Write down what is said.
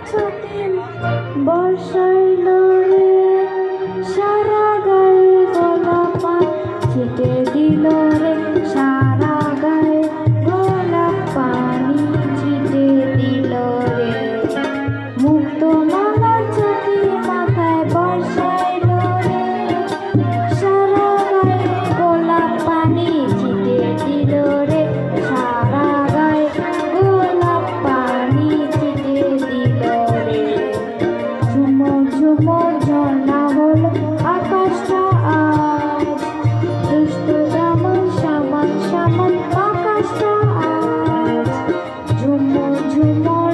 ছুটিন বর্ষাইল রে, সারা গায়ে গোলাপ পান ছিটে দিল রে, সারা গায়ে গোলাপ পানি ছিটে দিল রে। মুক্ত মালা ছুটি মাথায় বর্ষাইল রে, সারা গায়ে গোলাপ পানি ছিটে দিল রে, সারা গায়ে গোলাপ পানি ছিটে দিল রে। ঝুমুর ঝুমুর ঝর্ণা হলো আকাশটা আজ, দুষ্ট যেমন সামান সামান আকাশটা আজ। ঝুমুর ঝুমুর